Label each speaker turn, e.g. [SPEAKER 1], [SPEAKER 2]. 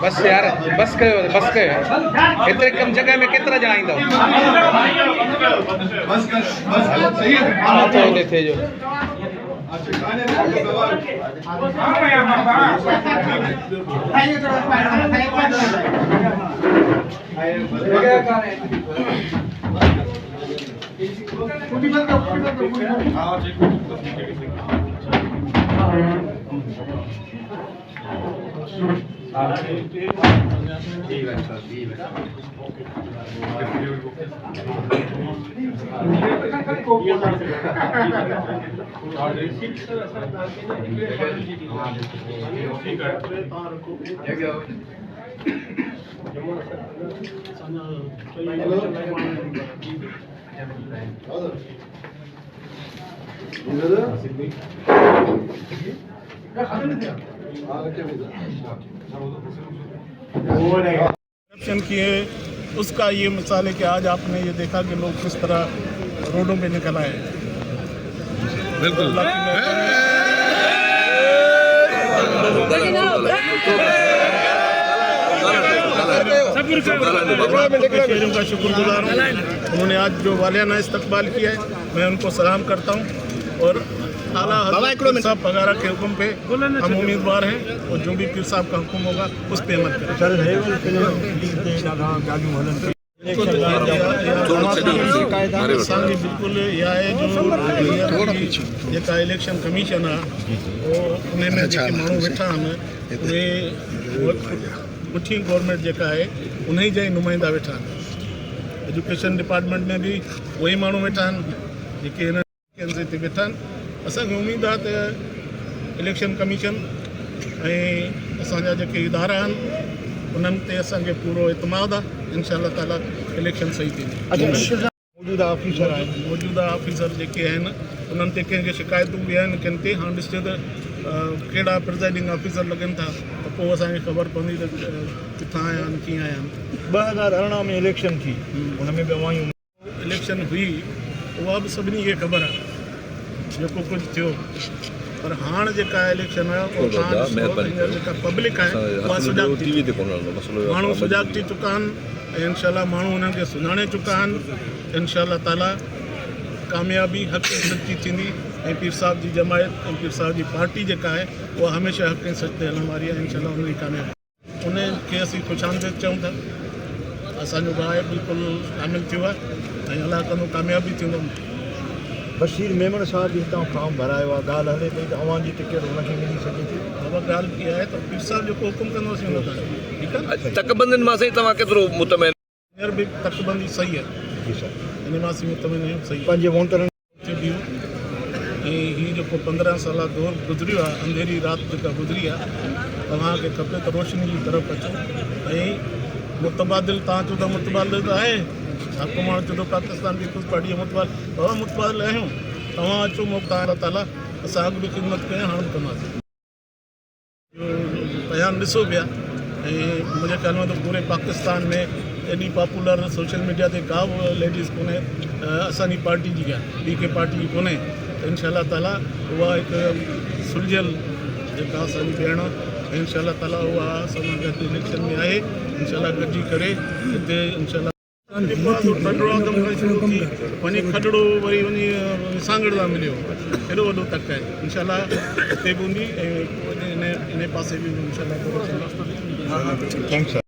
[SPEAKER 1] बस यार बस कयो एतिरे कम जगह में केतिरा ॼणा ईंदव तो थे जो
[SPEAKER 2] करप्शन किए उसका ये मिसाल है कि आज आपने ये देखा कि लोग किस तरह रोडों पे निकल आए। बिल्कुल शहरों का शुक्रगुजार हूँ। उन्होंने आज जो वालियाना इस्तकबाल किया है मैं उनको सलाम करता हूँ और आला हज़रत साहब वगैरह के हुक्म पे हम उम्मीदवार हैं और जो भी पीर साहब का हुक्म होगा उस पे अमल करें। बिल्कुल यह है जो इलेक्शन कमीशन आहे उन में जेके माण्हू वेठा आहिनि उहे मुठी गवर्नमेंट जेका आहे उन ई जा ई नुमाइंदा वेठा आहिनि। एजुकेशन डिपार्टमेंट में भी वही माण्हू वेठा आहिनि जेके हिन ते वेठा आहिनि। असांखे उम्मीद आहे त इलेक्शन कमीशन ऐं असांजा जेके इदारा आहिनि उन्हनि ते असांखे पूरो इतमाद आहे। इंशाअल्लाह ताला इलेक्शन सही थींदी। मौजूदा ऑफिसर जेके आहिनि उन्हनि ते कंहिंखे शिकायतूं बि आहिनि किन ते हाणे ॾिसजो त कहिड़ा प्रिज़ाइडिंग ऑफिसर लॻनि था त पोइ असांखे ख़बर पवंदी त किथां आया आहिनि कीअं आया आहिनि।
[SPEAKER 3] 2018 में इलेक्शन थी, हुन में बि अवायूं
[SPEAKER 2] इलेक्शन हुई उहा बि सभिनी खे ख़बर आहे जेको कुझु थियो, पर हाणे जेका इलेक्शन आहे उहा तव्हां ॾिसो हींअर जेका पब्लिक आहे उहा सुजाॻ थी, माण्हू सुजाॻ थी चुका आहिनि ऐं इनशाला माण्हू उन्हनि खे सुञाणे चुका आहिनि। इनशाला ताला कामयाबी हक़ ऐं सच जी थींदी ऐं पीर साहिब जी जमायत ऐं पीर साहिब जी पार्टी जेका आहे उहा हमेशह हक़ ऐं सच ते हलण वारी आहे। इनशाला उन जी कामयाबी उन खे असीं ख़ुशामदीद चऊं था। असांजो भाउ बिल्कुलु शामिलु थियो आहे ऐं अलाह कंदो कामयाबी थींदो।
[SPEAKER 3] बशीर मेमण साहब बि हितां फॉर्म भरायो आहे, ॻाल्हि हले पई त अवां जी टिकट हुनखे मिली सघे थी।
[SPEAKER 2] बाबा ॻाल्हि इहा आहे त पीर साहिब जेको हुकुम कंदो असीं उन तां ठीकु आहे।
[SPEAKER 4] तकबंदियुनि मां साईं तव्हां केतिरो मुतमैन?
[SPEAKER 2] हींअर बि तकबंदी सही आहे,
[SPEAKER 3] जी सर,
[SPEAKER 2] इन मां असीं मुतमिन आहियूं सही आहे।
[SPEAKER 3] पंहिंजे वोटरनि
[SPEAKER 2] ऐं हीउ जेको 15 साल दौर गुज़रियो आहे, अंधेरी राति जेका गुज़री आहे, तव्हांखे खपे त रोशनी जी तरफ़ अचो ऐं मुतबादिल तव्हां चओ त मुतबादिल त आहे, हक़ माण्हू चओ पाकिस्तान पीपुल्स पार्टी जो मुतबादिल आहियूं। तव्हां अचो तव्हां अलाह ताला असां अॻु बि ख़िदमत कयूं हाणे बि कंदासीं। बयानु ॾिसो पिया ऐं मुंहिंजे ख़्याल में त पूरे पाकिस्तान में एॾी पॉपुलर सोशल मीडिया ते का बि लेडीज़ कोन्हे असांजी पार्टी जी आहे, ॿी के पार्टी जी कोन्हे। इनशा ताला उहा हिकु सुलझियल जेका असांजी भेण इनशा ताला उहा असां गॾु इलेक्शन में आहे। इनशा गॾिजी करे हिते इनशा खॾड़ो वञी खॾड़ो वरी वञी सांगड़ मिलियो, हेॾो वॾो तक आहे। इनशा हिते बि हूंदी ऐं इन पासे बि इनशा
[SPEAKER 3] थैंक्स सर।